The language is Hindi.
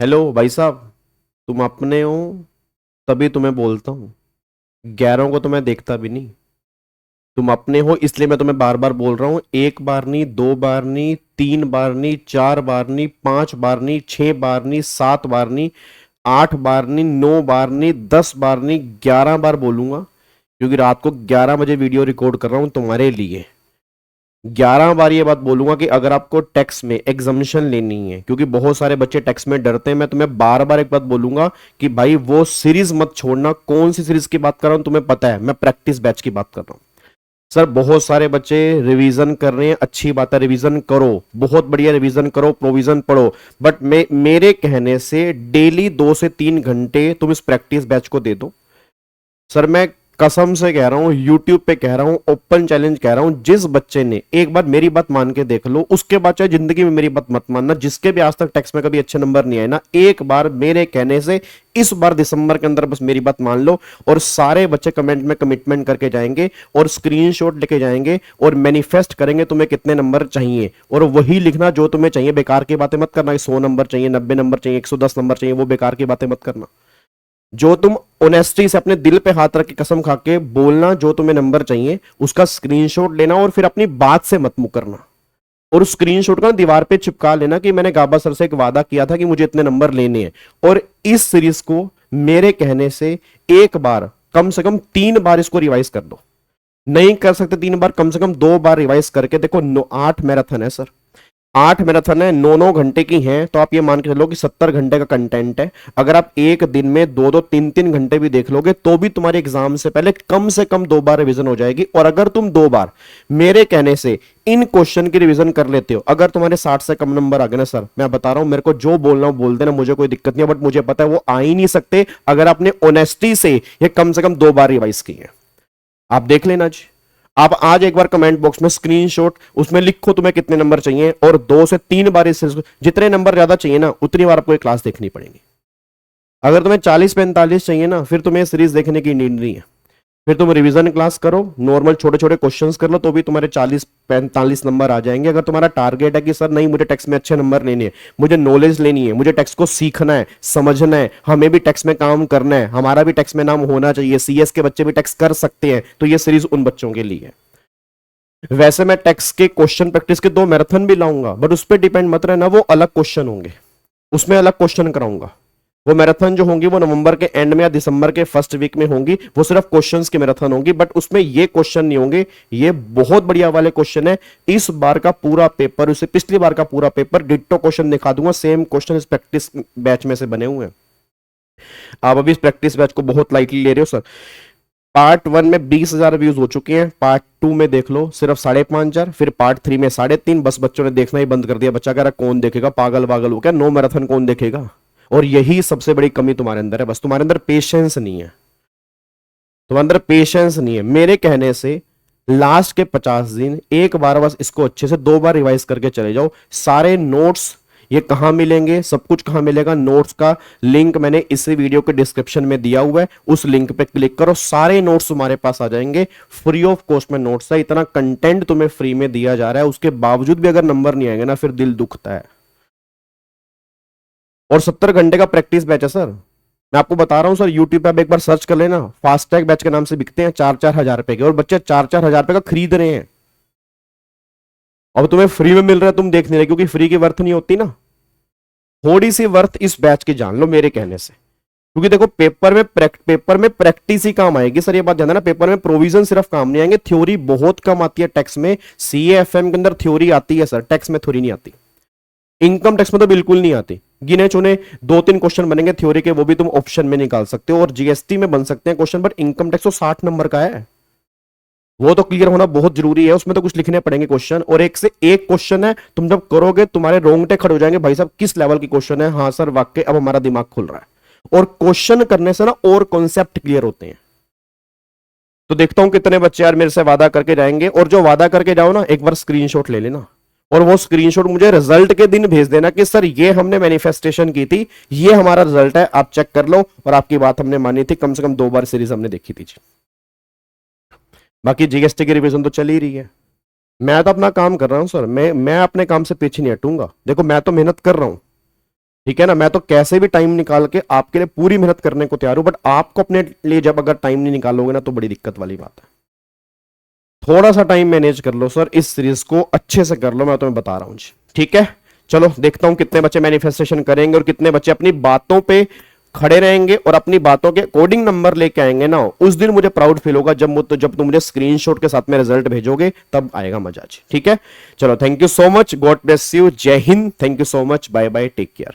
हेलो भाई साहब। तुम अपने हो तभी तुम्हें बोलता हूँ। गैरों को तो मैं देखता भी नहीं। तुम अपने हो इसलिए मैं तुम्हें बार बार बोल रहा हूँ। एक बार नहीं, दो बार नहीं, तीन बार नहीं, चार बार नहीं, पांच बार नहीं, छह बार नहीं, सात बार नहीं, आठ बार नहीं, नौ बार नहीं, 10 बार नहीं, 11 बार बोलूंगा। क्योंकि रात को 11 बजे वीडियो रिकॉर्ड कर रहा हूँ तुम्हारे लिए। 11 बार ये बात बोलूंगा कि अगर आपको टैक्स में एग्जामिशन लेनी है, क्योंकि बहुत सारे बच्चे टैक्स में डरते हैं, मैं तुम्हें बार बार एक बात बोलूंगा कि भाई वो सीरीज मत छोड़ना। कौन सी सीरीज की बात कर रहा हूं तुम्हें पता है, मैं प्रैक्टिस बैच की बात कर रहा हूं। सर बहुत सारे बच्चे रिवीजन कर रहे हैं, अच्छी बात है, रिवीजन करो, बहुत बढ़िया, रिवीजन करो, प्रोविजन पढ़ो। बट मेरे कहने से डेली 2 से 3 घंटे तुम इस प्रैक्टिस बैच को दे दो। सर मैं कसम से कह रहा हूं, यूट्यूब पे कह रहा हूं, ओपन चैलेंज कह रहा हूं, जिस बच्चे ने एक बार मेरी बात मान के देख लो, उसके बाद चाहे जिंदगी में मेरी बात मत मानना, जिसके भी आज तक टेक्स्ट में कभी अच्छे नंबर नहीं आए ना, एक बार मेरे कहने से इस बार दिसंबर के अंदर बस मेरी बात मान लो। और सारे बच्चे कमेंट में कमिटमेंट करके जाएंगे और स्क्रीनशॉट लेके जाएंगे और मैनिफेस्ट करेंगे तुम्हें कितने नंबर चाहिए, और वही लिखना जो तुम्हें चाहिए। बेकार की बातें मत करना, 100 नंबर चाहिए, 90 नंबर चाहिए, 110 नंबर चाहिए, वो बेकार की बातें मत करना। जो तुम ऑनेस्टी से अपने दिल पे हाथ रख के कसम खा के बोलना, जो तुम्हें नंबर चाहिए उसका स्क्रीनशॉट लेना और फिर अपनी बात से मत मुकरना। और उस स्क्रीनशॉट का दीवार पे चिपका लेना कि मैंने गाबा सर से एक वादा किया था कि मुझे इतने नंबर लेने हैं। और इस सीरीज को मेरे कहने से एक बार, कम से कम 3 बार इसको रिवाइज कर दो। नहीं कर सकते 3 बार, कम से कम 2 बार रिवाइज करके देखो। 8 मैराथन है सर, 8 मैराथन है, 9 9 घंटे की हैं, तो आप ये मान के चलो कि 70 घंटे का कंटेंट है। अगर आप एक दिन में 2 2 3 3 घंटे भी देख लोगे तो भी तुम्हारे एग्जाम से कम 2 बार रिवीजन हो जाएगी। और अगर तुम 2 बार मेरे कहने से इन क्वेश्चन की रिवीजन कर लेते हो, अगर तुम्हारे 60 से कम नंबर आ गए ना सर, मैं बता रहा हूं, मेरे को जो बोलना हो बोल देना, मुझे कोई दिक्कत नहीं है। बट मुझे पता है वो आ ही नहीं सकते अगर आपने ऑनेस्टी से ये कम से कम 2 बार रिवाइज की है। आप देख लेना जी। आप आज एक बार कमेंट बॉक्स में स्क्रीनशॉट, उसमें लिखो तुम्हें कितने नंबर चाहिए, और 2 से 3 बार इस जितने नंबर ज्यादा चाहिए ना उतनी बार आपको ये क्लास देखनी पड़ेगी। अगर तुम्हें 40 45 चाहिए ना, फिर तुम्हें सीरीज देखने की नीड नहीं है। फिर तुम रिवीजन क्लास करो, नॉर्मल छोटे छोटे क्वेश्चंस कर लो, तो भी तुम्हारे 40 45 नंबर आ जाएंगे। अगर तुम्हारा टारगेट है कि सर नहीं, मुझे टेक्स्ट में अच्छे नंबर लेने हैं, मुझे नॉलेज लेनी है, मुझे टेक्स्ट को सीखना है, समझना है, हमें भी टेक्स्ट में काम करना है, हमारा भी टेक्स्ट में नाम होना चाहिए, सीएस के बच्चे भी टेक्स्ट कर सकते हैं, तो ये सीरीज उन बच्चों के लिए है। वैसे मैं टेक्स्ट के क्वेश्चन प्रैक्टिस के 2 मैराथन भी लाऊंगा, बट उस पर डिपेंड मत रहना, वो अलग क्वेश्चन होंगे, उसमें अलग क्वेश्चन कराऊंगा। वो मैराथन जो होंगी वो नवंबर के एंड में या दिसंबर के फर्स्ट वीक में होंगी, वो सिर्फ क्वेश्चंस की मैराथन होंगी, बट उसमें ये क्वेश्चन नहीं होंगे। ये बहुत बढ़िया वाले क्वेश्चन है। इस बार का पूरा पेपर, उसे पिछली बार का पूरा पेपर डिट्टो क्वेश्चन दिखा दूंगा, सेम क्वेश्चन इस प्रैक्टिस बैच में से बने हुए हैं। आप अभी इस प्रैक्टिस बैच को बहुत लाइटली ले रहे हो सर। पार्ट 1 में 20,000 व्यूज हो चुके हैं, पार्ट 2 में देख लो सिर्फ 5,500, फिर पार्ट 3 में 3.5। बस बच्चों ने देखना ही बंद कर दिया। बच्चा कह रहा कौन देखेगा, पागल पागल हो क्या, 9 मैराथन कौन देखेगा। और यही सबसे बड़ी कमी तुम्हारे अंदर है, बस तुम्हारे अंदर पेशेंस नहीं है। तुम्हारे अंदर पेशेंस नहीं है। मेरे कहने से लास्ट के 50 दिन एक बार बस इसको अच्छे से 2 बार रिवाइज करके चले जाओ। सारे नोट्स ये कहां मिलेंगे, सब कुछ कहां मिलेगा, नोट्स का लिंक मैंने इसी वीडियो के डिस्क्रिप्शन में दिया हुआ है, उस लिंक पे क्लिक करो, सारे नोट्स तुम्हारे पास आ जाएंगे। फ्री ऑफ कॉस्ट में नोट्स है, इतना कंटेंट तुम्हें फ्री में दिया जा रहा है, उसके बावजूद भी अगर नंबर नहीं आएंगे ना, फिर दिल दुखता है। और 70 घंटे का प्रैक्टिस बैच है सर। मैं आपको बता रहा हूं सर, यूट्यूब पे आप एक बार सर्च कर लेना, फास्ट टैग बैच के नाम से बिकते हैं 4 4 हजार रुपए के, और बच्चे 4 4 हजार रुपए का खरीद रहे हैं। अब तुम्हें फ्री में मिल रहा है, तुम देख नहीं रहे, क्योंकि फ्री की वर्थ नहीं होती ना। थोड़ी सी वर्थ इस बैच की जान लो मेरे कहने से। क्योंकि देखो पेपर में प्रैक्टिस ही काम आएगी सर, ये बात ध्यान देना। पेपर में प्रोविजन सिर्फ काम नहीं आएंगे, थ्योरी बहुत कम आती है टैक्स में। सीएएफएम के अंदर थ्योरी आती है सर, टैक्स में थ्योरी नहीं आती। इनकम टैक्स में तो बिल्कुल नहीं आती। गिने चुने 2 3 क्वेश्चन बनेंगे थ्योरी के, वो भी तुम ऑप्शन में निकाल सकते हो, और जीएसटी में बन सकते हैं क्वेश्चन, बट इनकम टैक्स तो 60 नंबर का है, वो तो क्लियर होना बहुत जरूरी है। उसमें तो कुछ लिखने पड़ेंगे क्वेश्चन, और एक से एक क्वेश्चन है, तुम जब करोगे तुम्हारे रोंगटे खड़े हो जाएंगे, भाई साहब किस लेवल की क्वेश्चन है, हाँ सर वाकई अब हमारा दिमाग खुल रहा है। और क्वेश्चन करने से ना और कॉन्सेप्ट क्लियर होते हैं। तो देखता हूं कितने बच्चे यार मेरे से वादा करके जाएंगे, और जो वादा करके जाओ ना, एक बार स्क्रीनशॉट ले लेना, और वो स्क्रीनशॉट मुझे रिजल्ट के दिन भेज देना कि सर ये हमने मैनिफेस्टेशन की थी, ये हमारा रिजल्ट है, आप चेक कर लो, और आपकी बात हमने मानी थी, कम से कम 2 बार सीरीज हमने देखी थी जी। बाकी जीएसटी की रिवीजन तो चल ही रही है। मैं तो अपना काम कर रहा हूं सर, मैं अपने काम से पीछे नहीं हटूंगा। देखो मैं तो मेहनत कर रहा हूं, ठीक है ना। मैं तो कैसे भी टाइम निकाल के आपके लिए पूरी मेहनत करने को तैयार हूं, बट आपको अपने लिए जब अगर टाइम नहीं निकालोगे ना तो बड़ी दिक्कत वाली बात है। थोड़ा सा टाइम मैनेज कर लो सर, इस सीरीज को अच्छे से कर लो, मैं तुम्हें बता रहा हूं जी। ठीक है, चलो देखता हूं कितने बच्चे मैनिफेस्टेशन करेंगे और कितने बच्चे अपनी बातों पे खड़े रहेंगे और अपनी बातों के अकॉर्डिंग नंबर लेके आएंगे ना। उस दिन मुझे प्राउड फील होगा जब तुम मुझे स्क्रीनशॉट के साथ में रिजल्ट भेजोगे, तब आएगा मजा जी। ठीक है, चलो thank you so much, God bless you, जय Hind, thank you so much, bye bye, take care.